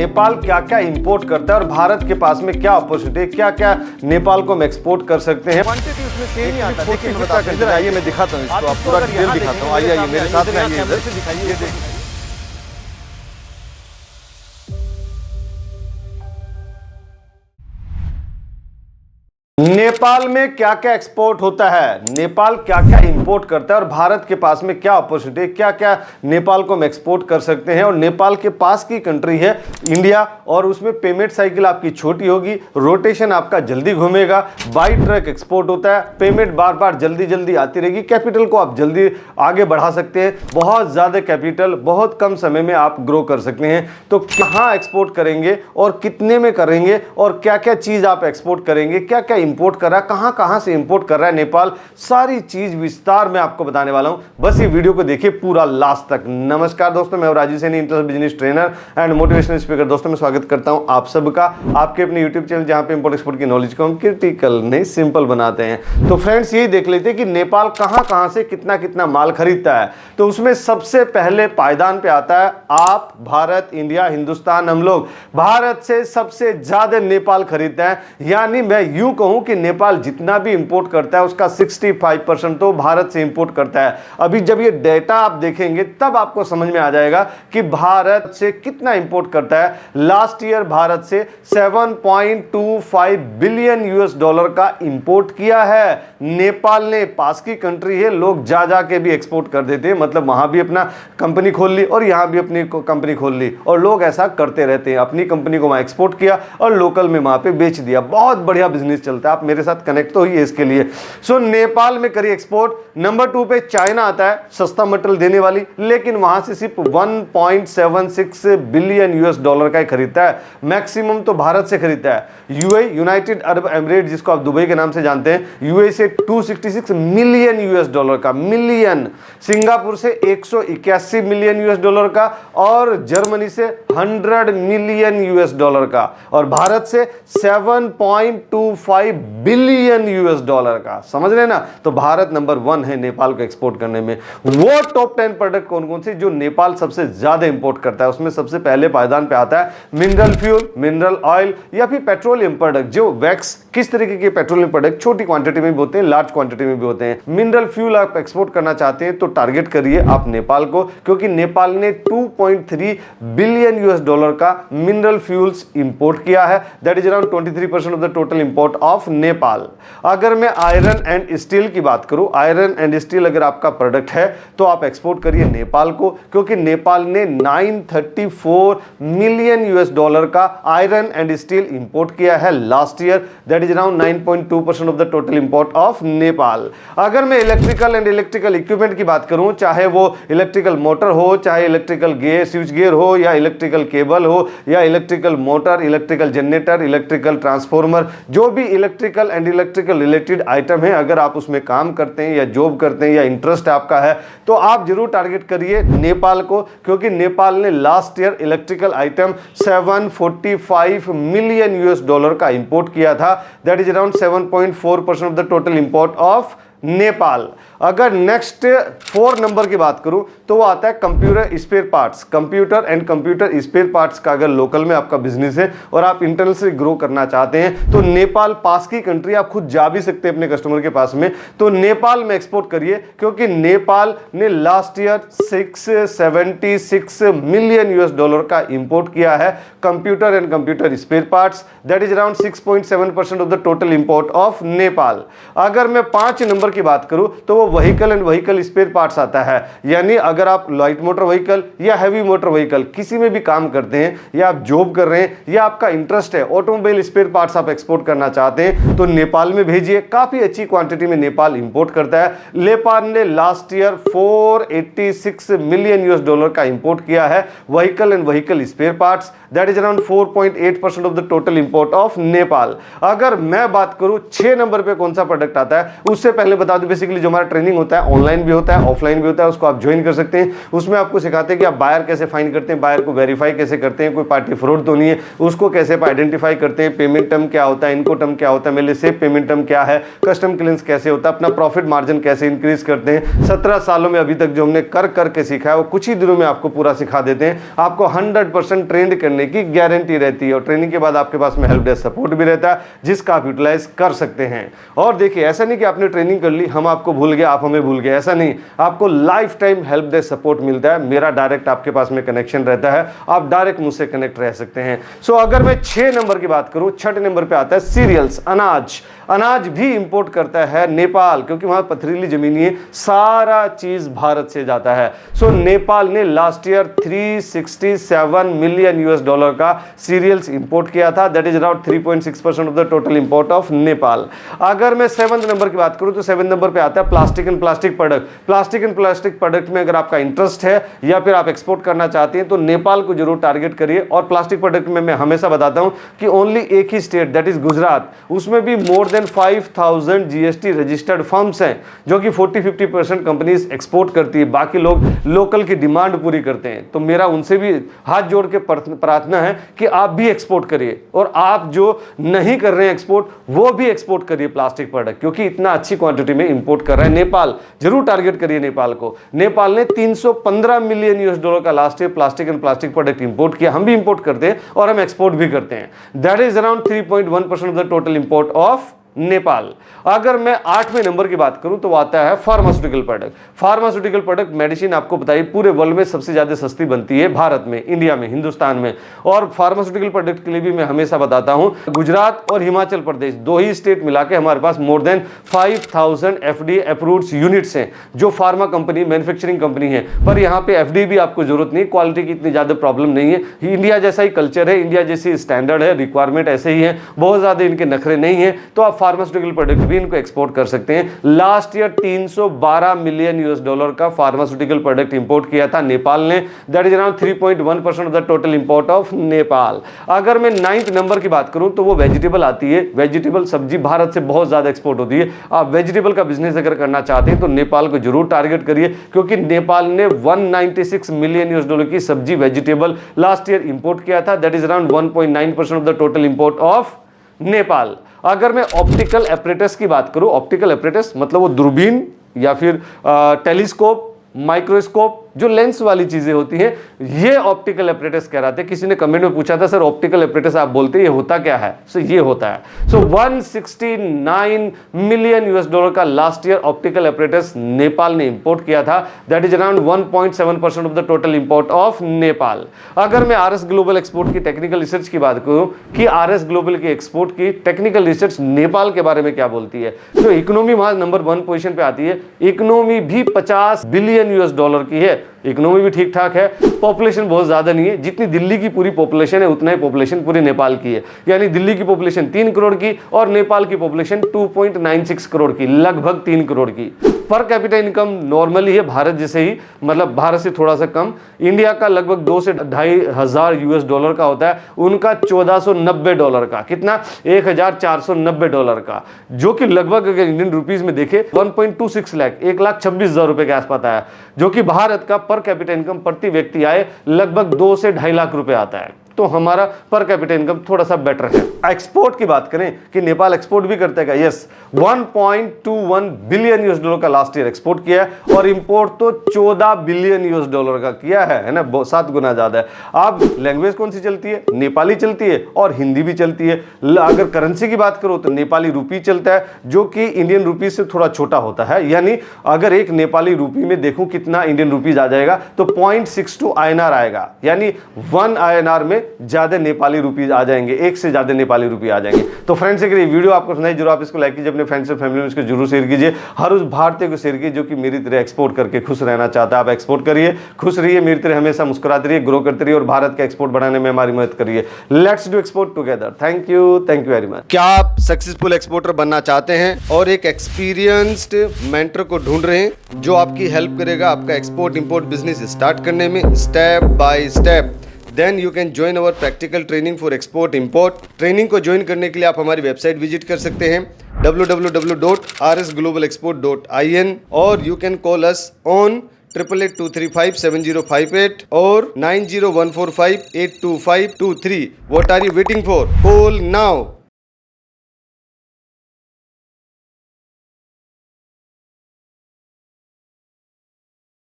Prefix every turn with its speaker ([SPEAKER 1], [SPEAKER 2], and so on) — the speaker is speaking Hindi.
[SPEAKER 1] नेपाल क्या क्या इंपोर्ट करता है और भारत के पास में क्या अपॉर्चुनिटी है, क्या क्या नेपाल को हम एक्सपोर्ट कर सकते हैं।
[SPEAKER 2] क्वांटिटी उसमें सेम ही आता है। देखिए मैं बताता हूं,
[SPEAKER 1] इधर आइए, मैं दिखाता हूँ इसको, आप पूरा डिटेल दिखाता हूँ। आइए मेरे साथ में आइए, इधर
[SPEAKER 2] दिखाइए।
[SPEAKER 1] नेपाल में क्या क्या एक्सपोर्ट होता है, नेपाल क्या क्या इंपोर्ट करता है और भारत के पास में क्या अपॉर्चुनिटी है, क्या क्या नेपाल को हम एक्सपोर्ट कर सकते हैं। और नेपाल के पास की कंट्री है इंडिया, और उसमें पेमेंट साइकिल आपकी छोटी होगी, रोटेशन आपका जल्दी घूमेगा, बाई ट्रक एक्सपोर्ट होता है, पेमेंट बार बार जल्दी जल्दी आती रहेगी, कैपिटल को आप जल्दी आगे बढ़ा सकते हैं, बहुत ज्यादा कैपिटल बहुत कम समय में आप ग्रो कर सकते हैं। तो कहाँ एक्सपोर्ट करेंगे और कितने में करेंगे और क्या क्या चीज आप एक्सपोर्ट करेंगे, क्या क्या इंपोर्ट कर रहा है, कहां कहां से इंपोर्ट कर रहा है नेपाल, सारी चीज विस्तार में आपको बताने वाला हूं। बस ये वीडियो को देखिए पूरा लास्ट तक। नमस्कार दोस्तों, मैं Rajeev Saini, international business trainer and motivational speaker. दोस्तों मैं स्वागत करता हूं आप सबका आपके अपने यूट्यूब चैनल, जहां पे इंपोर्ट एक्सपोर्ट की नॉलेज को हम क्रिटिकल नहीं सिंपल बनाते हैं। तो फ्रेंड्स यही देख लेते हैं कि नेपाल कहां कहां से कितना कितना माल खरीदता है। तो उसमें सबसे पहले पायदान पे आता है आप, भारत, इंडिया, हिंदुस्तान। हम लोग भारत से सबसे ज्यादा नेपाल खरीदते हैं, यानी मैं यूं कहूं कि नेपाल जितना भी इंपोर्ट करता है उसका 65% तो भारत से इंपोर्ट करता है। अभी जब ये डेटा आप देखेंगे तब आपको समझ में आ जाएगा कि भारत से कितना इंपोर्ट करता है। लास्ट ईयर भारत से 7.25 बिलियन यूएस डॉलर का इंपोर्ट किया है नेपाल ने। पास की कंट्री है, लोग जा जा के भी एक्सपोर्ट कर देते हैं, मतलब वहां भी अपना कंपनी खोल ली और यहां भी अपनी कंपनी खोल ली, और लोग ऐसा करते रहते हैं। अपनी कंपनी को वहां एक्सपोर्ट किया और लोकल में वहां पे बेच दिया, बहुत बढ़िया बिजनेस चलता है। आप मेरे साथ कनेक्ट तो ही है इसके लिए। सो नेपाल में करिए एक्सपोर्ट। नंबर 2 पे चाइना आता है, सस्ता मटेरियल देने वाली, लेकिन वहां से सिर्फ 1.76 बिलियन यूएस डॉलर का ही खरीदता है। मैक्सिमम तो भारत से खरीदता है। यूए, यूनाइटेड अरब एमिरेट, जिसको आप दुबई के नाम से जानते हैं, यूए से 266 मिलियन यूएस डॉलर का, मिलियन। सिंगापुर से 181 मिलियन यूएस डॉलर का, और जर्मनी से 100 मिलियन यूएस डॉलर का, और भारत से 7.25 बिलियन यूएस डॉलर का। समझ रहे ना? तो भारत नंबर 1 है नेपाल को एक्सपोर्ट करने में। वो टॉप 10 प्रोडक्ट कौन कौन से जो नेपाल सबसे ज्यादा इंपोर्ट करता है, उसमें सबसे पहले पायदान पे आता है मिनरल फ्यूल, मिनरल ऑयल, या फिर पेट्रोलियम प्रोडक्ट। जो वैक्स, किस तरीके के पेट्रोलियम प्रोडक्ट छोटी क्वांटिटी में भी होते हैं, लार्ज क्वांटिटी में भी होते हैं। मिनरल फ्यूल आप एक्सपोर्ट करना चाहते हैं तो टारगेट करिए आप नेपाल को, क्योंकि नेपाल ने 2.3 बिलियन यूएस डॉलर का मिनरल फ्यूल्स इंपोर्ट किया है। That is around 23% of the total import of Nepal. अगर मैं आयरन एंड स्टील की बात करूं, आयरन एंड स्टील अगर आपका प्रोडक्ट है तो आप एक्सपोर्ट करिए नेपाल को, क्योंकि नेपाल ने 934 मिलियन यूएस डॉलर का आयरन एंड स्टील इंपोर्ट किया है last year. That is around 9.2% of the total import of Nepal. अगर मैं इलेक्ट्रिकल एंड इलेक्ट्रिकल इक्विपमेंट की बात करूं, चाहे वो इलेक्ट्रिकल मोटर हो, चाहे इलेक्ट्रिकल गेयर, स्विच गियर हो, या इलेक्ट्रिकल केबल हो, या electrical motor, electrical generator, electrical transformer, जो भी electrical and electrical related item है, अगर आप उसमें काम करते हैं या जॉब करते हैं या इंटरेस्ट आपका है, तो आप जरूर टारगेट करिए नेपाल को, क्योंकि नेपाल ने last year electrical item 745 million US dollar का इंपोर्ट किया था। That is around 7.4% of the total import of Nepal. अगर नेक्स्ट 4 नंबर की बात करूं तो वो आता है computer spare parts. Computer and computer spare parts का अगर लोकल में आपका बिजनेस है और आप इंटरनल से ग्रो करना चाहते हैं तो नेपाल पास की कंट्री, आप खुद जा भी सकते हैं अपने कस्टमर के पास में, तो नेपाल में एक्सपोर्ट करिए, क्योंकि नेपाल ने last year 676 million US dollar का इंपोर्ट किया है computer and computer spare parts. That is around 6.7% of the total import of Nepal. अगर मैं 5 नंबर की बात करूं तो वो vehicle and vehicle spare parts आता है, यानी अगर आप लाइट मोटर व्हीकल या हैवी मोटर व्हीकल किसी में भी काम करते हैं, या आप जॉब कर रहे हैं, या आपका इंटरेस्ट है ऑटोमोबाइल स्पेयर पार्ट्स आप एक्सपोर्ट करना चाहते हैं, तो नेपाल में भेजिए। काफी अच्छी क्वांटिटी में नेपाल इंपोर्ट करता है। नेपाल ने last year 486 million US dollar का इंपोर्ट किया है vehicle and vehicle spare parts. That is around 4.8% of the total import of Nepal. अगर मैं बात करूं 6 नंबर पे कौन सा प्रोडक्ट आता है, उससे पहले बता दूं बेसिकली जो हमारा ट्रेनिंग होता है, ऑनलाइन भी होता है, ऑफलाइन भी होता है, उसको आप ज्वाइन कर सकते हैं। उसमें आपको सिखाते हैं कि आप बायर कैसे फाइंड करते हैं, बायर को वेरीफाई कैसे करते हैं, कोई पार्टी फ्रॉड तो नहीं है, उसको कैसे आइडेंटिफाई करते हैं, पेमेंट टर्म क्या होता है, इनको टर्म क्या होता है, मेरे लिए सेफ पेमेंट टर्म क्या है, कस्टम क्लियरेंस कैसे होता है, अपना प्रॉफिट मार्जिन कैसे इंक्रीज करते हैं। 17 सालों में अभी तक जो हमने कर करके सीखा है वो कुछ ही दिनों में आपको पूरा सिखा देते हैं। आपको 100% ट्रेंड करने की गारंटी रहती है और ट्रेनिंग के बाद आपके पास में हेल्प डेस्क सपोर्ट भी रहता है जिसका आप यूटिलाइज कर सकते हैं। और देखिए, ऐसा नहीं कि आपने ट्रेनिंग कर ली, हम आपको भूल गए, आप हमें भूल गए, ऐसा नहीं। आपको life time help desk support मिलता है, मेरा डायरेक्ट आपके पास में कनेक्शन रहता है, आप डायरेक्ट मुझसे कनेक्ट रह सकते हैं। सो अगर मैं 6 नंबर की बात करूं, 6 नंबर पे आता है सीरियल्स, अनाज। अनाज भी इंपोर्ट करता है नेपाल, क्योंकि वहां पथरीली जमीन है, सारा चीज भारत से जाता है। सो नेपाल ने last year 367 million US dollar का सीरियल्स इंपोर्ट किया था, that is around 3.6% of the total import of Nepal. अगर मैं 7 नंबर की बात करूं तो 7 नंबर पे आता है plastic and plastic product. Plastic and plastic product में अगर आपका इंटरेस्ट है या फिर आप एक्सपोर्ट करना चाहते हैं तो नेपाल को जरूर टारगेट करिए। और प्लास्टिक प्रोडक्ट में मैं हमेशा बताता हूं कि ओनली एक ही स्टेट, दैट इज गुजरात, उसमें भी मोर देन 5000 जीएसटी रजिस्टर्ड फर्म्स हैं जो कि 40-50% कंपनीज एक्सपोर्ट करती है, बाकी लोग लोकल की डिमांड पूरी करते हैं। तो मेरा उनसे भी हाथ जोड़ के प्रार्थना है कि आप भी एक्सपोर्ट करिए और आप जो नहीं कर रहे हैं एक्सपोर्ट वो भी एक्सपोर्ट करिए प्लास्टिक प्रोडक्ट, क्योंकि इतना अच्छी क्वांटिटी में इंपोर्ट कर रहा है नेपाल। जरूर टारगेट करिए नेपाल को। नेपाल ने 315 मिलियन यूएस डॉलर का last year plastic and plastic product import किया। हम भी इंपोर्ट करते हैं और हम एक्सपोर्ट भी करते हैं, that is around 3.1% of the total import of Nepal. अगर मैं 8वें नंबर की बात करूं तो आता है pharmaceutical product. Pharmaceutical product medicine आपको बताइए पूरे वर्ल्ड में सबसे ज्यादा सस्ती बनती है भारत में, इंडिया में, हिंदुस्तान में। और फार्मास्यूटिकल प्रोडक्ट के लिए भी मैं हमेशा बताता हूं, गुजरात और हिमाचल प्रदेश 2 ही स्टेट मिला के हमारे पास more than 5000 FDA approved units हैं जो फार्मा कंपनी, मैन्युफैक्चरिंग कंपनी है। पर यहां पे एफडीए भी आपको जरूरत नहीं, क्वालिटी की इतनी ज्यादा प्रॉब्लम नहीं है। इंडिया जैसा ही कल्चर है, इंडिया जैसी स्टैंडर्ड है, रिक्वायरमेंट ऐसे ही है, बहुत ज्यादा इनके नखरे नहीं है, तो आप फार्मास्यूटिकल प्रोडक्ट भी इनको एक्सपोर्ट कर सकते हैं। Last year 312 million US dollar का फार्मास्यूटिकल प्रोडक्ट इंपोर्ट किया था नेपाल ने, that is around 3.1% of the total import of Nepal. अगर मैं 9th नंबर की बात करूं तो वो वेजिटेबल आती है। वेजिटेबल सब्जी भारत से बहुत ज्यादा एक्सपोर्ट होती है। आप वेजिटेबल का बिजनेस अगर करना चाहते हैं तो नेपाल को जरूर टारगेट करिए, क्योंकि नेपाल ने 196 मिलियन यूएस डॉलर की सब्जी वेजिटेबल लास्ट ईयर इंपोर्ट किया था, that is around 1.9% of the total import of Nepal. अगर मैं ऑप्टिकल एपरेटस की बात करूं, ऑप्टिकल एपरेटस मतलब वो दूरबीन या फिर टेलीस्कोप, माइक्रोस्कोप, जो लेंस वाली चीजें होती हैं, ये ऑप्टिकल एपरेटस कह रहे थे। किसी ने कमेंट में पूछा था सर ऑप्टिकल एपरेटस आप बोलते हैं ये होता क्या है? सो ये होता है। सो 169 मिलियन यूएस डॉलर का last year optical apparatus Nepal ने इंपोर्ट किया था, that is around 1.7% of the total import of Nepal. अगर मैं आरएस ग्लोबल एक्सपोर्ट की टेक्निकल रिसर्च की बात करूं कि आरएस ग्लोबल की एक्सपोर्ट की टेक्निकल रिसर्च नेपाल के बारे में क्या बोलती है, तो इकोनॉमी वहां नंबर 1 पोजीशन पे आती है। इकोनॉमी भी 50 बिलियन यूएस डॉलर की है, इकोनॉमी भी ठीक ठाक है। पॉपुलेशन बहुत ज्यादा नहीं है, जितनी दिल्ली की पूरी पॉपुलेशन है उतना ही पॉपुलेशन पूरे नेपाल की है। यानी दिल्ली की पॉपुलेशन 3 करोड़ की और नेपाल की पॉपुलेशन 2.96 करोड़ की, लगभग 3 करोड़ की। पर कैपिटा इनकम नॉर्मली है भारत जैसे ही, मतलब भारत से थोड़ा सा कम। इंडिया का लगभग 2 से 2500 यूएस डॉलर का होता है, उनका 1490 डॉलर का, कितना 1490 डॉलर का, जो कि लगभग अगर इंडियन रुपीज में देखे 1.26 लाख, 1,26,000 रुपए के आसपास आया, जो कि भारत का पर कैपिटा इनकम प्रति व्यक्ति आए लगभग 2 से 2.5 लाख रुपए आता है। तो हमारा पर कैपिटा इनकम थोड़ा सा बेटर है। एक्सपोर्ट की बात करें कि नेपाल एक्सपोर्ट भी करता है, यस 1.21 बिलियन यूएस डॉलर का लास्ट ईयर एक्सपोर्ट किया है और इंपोर्ट तो 14 बिलियन यूएस डॉलर का किया है ना, 7 गुना ज्यादा है। अब लैंग्वेज कौन सी चलती है? नेपाली चलती है और हिंदी भी चलती है। अगर करेंसी की बात करो तो नेपाली रूपी चलता है, जो कि इंडियन रूपी से थोड़ा छोटा होता है। यानी अगर एक नेपाली रूपी में देखूं कितना इंडियन रूपीज आ जाएगा तो 0.62 INR आएगा, यानी 1 INR में ज्यादा नेपाली रुपीज आ जाएंगे, एक से ज्यादा नेपाली रुपये आ जाएंगे। तो फ्रेंड्स अगर ये वीडियो आपको पसंद आई जरूर आप इसको लाइक कीजिए, अपने फ्रेंड्स और फैमिली में इसको जरूर शेयर कीजिए। हर उस भारतीय को शेयर कीजिए जो कि मेरी तरह एक्सपोर्ट करके खुश रहना चाहता है। आप एक्सपोर्ट करिए, खुश रहिए, मेरी तरह हमेशा मुस्कुराते रहिए, ग्रो करते रहिए और भारत का एक्सपोर्ट बढ़ाने में हमारी मदद करिए। Let's do export together. Thank you very much. क्या आप सक्सेसफुल एक्सपोर्टर बनना चाहते हैं और एक एक्सपीरियंस्ड मेंटर को ढूंढ रहे हैं जो आपकी हेल्प करेगा आपका एक्सपोर्ट इंपोर्ट बिजनेस स्टार्ट करने में step by step? Then you can join our practical training for export import. Training को ज्वाइन करने के लिए आप हमारी वेबसाइट विजिट कर सकते हैं www.rsglobalexport.in और you can call us on 8882357058 और 9014582523। What are you waiting for? Call now.